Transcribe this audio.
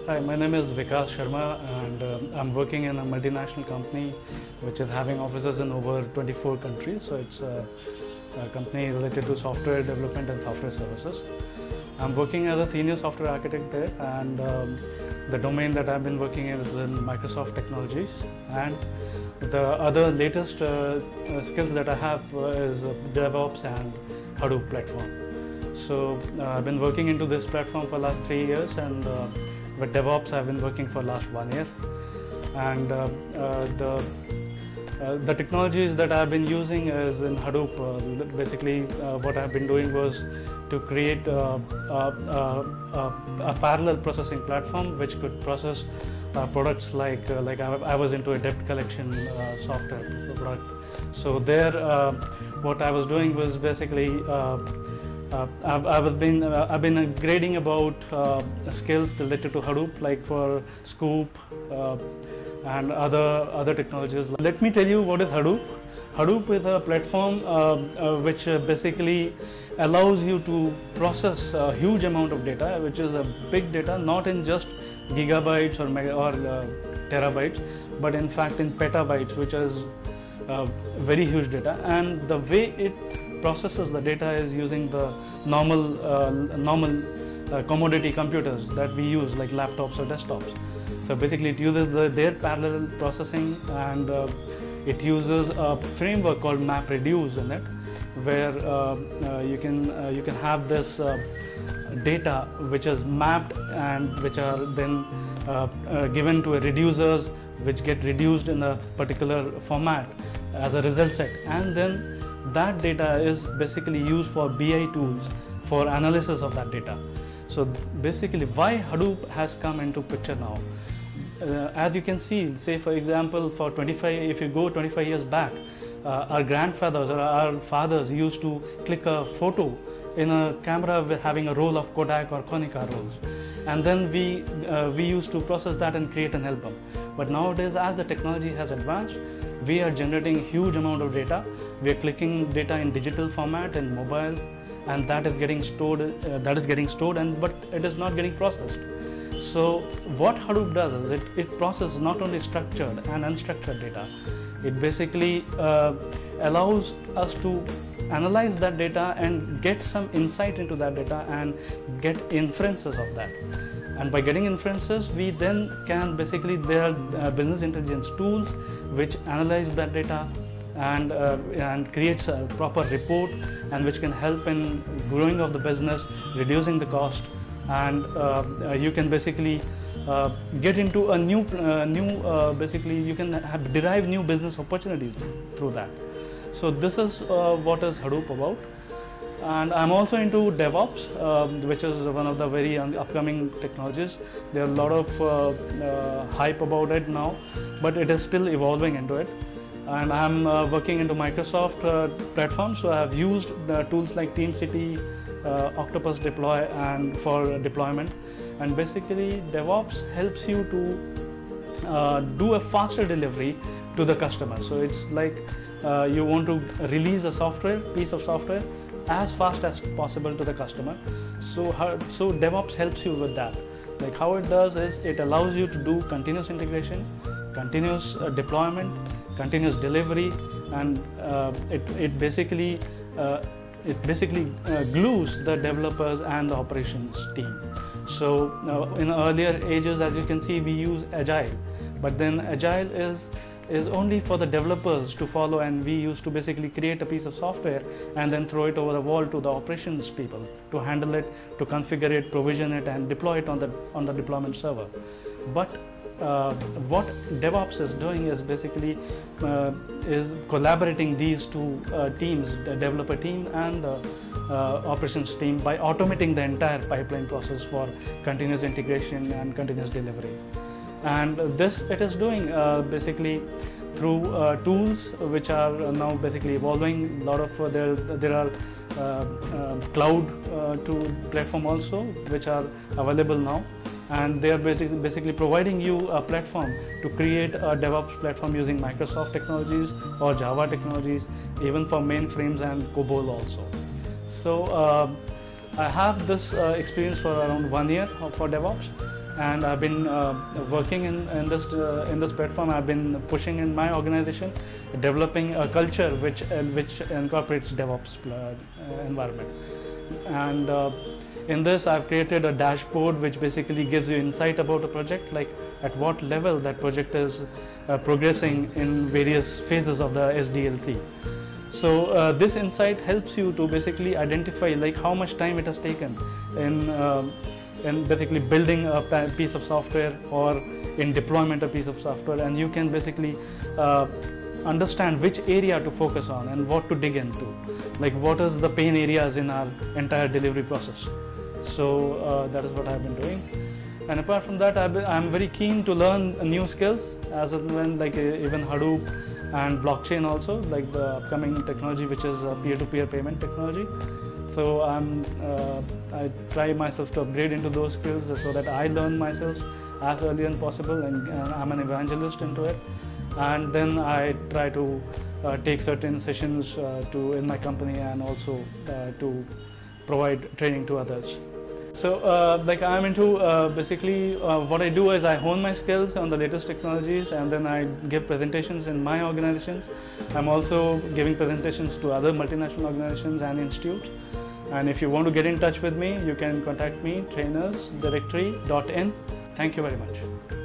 Hi, my name is Vikas Sharma, and I'm working in a multinational company which is having offices in over 24 countries. So it's a company related to software development and software services. I'm working as a senior software architect there, and the domain that I've been working in is in Microsoft technologies. And the other latest skills that I have is DevOps and Hadoop platform. So I've been working into this platform for the last 3 years, and with DevOps I've been working for last 1 year. And the technologies that I've been using is in Hadoop. Basically what I've been doing was to create a parallel processing platform which could process products like I was into a debt collection software product. So there what I was doing was basically I've been grading about skills related to Hadoop, like for Scoop and other technologies. Let me tell you what is Hadoop. Hadoop is a platform which basically allows you to process a huge amount of data, which is a big data, not in just gigabytes or terabytes, but in fact in petabytes, which is very huge data. And the way it processes the data is using the normal commodity computers that we use, like laptops or desktops. So basically it uses their parallel processing, and it uses a framework called MapReduce in it, where you can have this data which is mapped and which are then given to a reducers, which get reduced in a particular format as a result set, and then that data is basically used for BI tools for analysis of that data. So basically why Hadoop has come into picture now. As you can see, say for example, if you go 25 years back, our grandfathers or our fathers used to click a photo in a camera with having a roll of Kodak or Konica rolls, and then we used to process that and create an album. But nowadays, as the technology has advanced, we are generating huge amount of data. We are clicking data in digital format in mobiles, and that is getting stored. But it is not getting processed. So what Hadoop does is it processes not only structured and unstructured data. It basically allows us to analyze that data and get some insight into that data and get inferences of that. And by getting inferences, we then can basically, there are business intelligence tools which analyze that data and creates a proper report, and which can help in growing of the business, reducing the cost, and you can basically get into a basically you can derive new business opportunities through that. So this is what is Hadoop about. And I'm also into DevOps, which is one of the very upcoming technologies. There are a lot of hype about it now, but it is still evolving into it. And I'm working into Microsoft platform, so I have used tools like TeamCity, Octopus Deploy, and for deployment. And basically DevOps helps you to do a faster delivery to the customer. So it's like you want to release a piece of software as fast as possible to the customer. So DevOps helps you with that. Like how it does is it allows you to do continuous integration, continuous deployment, continuous delivery, and it basically glues the developers and the operations team. So in earlier ages, as you can see, we use Agile, but then Agile is only for the developers to follow, and we used to basically create a piece of software and then throw it over the wall to the operations people to handle it, to configure it, provision it, and deploy it on the deployment server. But what DevOps is doing is basically is collaborating these two teams, the developer team and the operations team, by automating the entire pipeline process for continuous integration and continuous delivery. And this it is doing basically through tools which are now basically evolving. A lot of there are cloud platform also which are available now, and they are basically providing you a platform to create a DevOps platform using Microsoft technologies or Java technologies, even for mainframes and COBOL also. So I have this experience for around 1 year for DevOps, and I've been working in this platform. I've been pushing in my organization, developing a culture which incorporates DevOps environment. And in this, I've created a dashboard which basically gives you insight about a project, like at what level that project is progressing in various phases of the SDLC. So this insight helps you to basically identify like how much time it has taken in basically building a piece of software or in deployment a piece of software, and you can basically understand which area to focus on and what to dig into, like what is the pain areas in our entire delivery process. So that is what I've been doing. And apart from that, I'm very keen to learn new skills as and when, like even Hadoop and blockchain also, like the upcoming technology which is peer-to-peer payment technology. So I try myself to upgrade into those skills so that I learn myself as early as possible, and I'm an evangelist into it. And then I try to take certain sessions in my company, and also to provide training to others. So like I'm into basically what I do is I hone my skills on the latest technologies, and then I give presentations in my organizations. I'm also giving presentations to other multinational organizations and institutes. And if you want to get in touch with me, you can contact me, trainersdirectory.in. Thank you very much.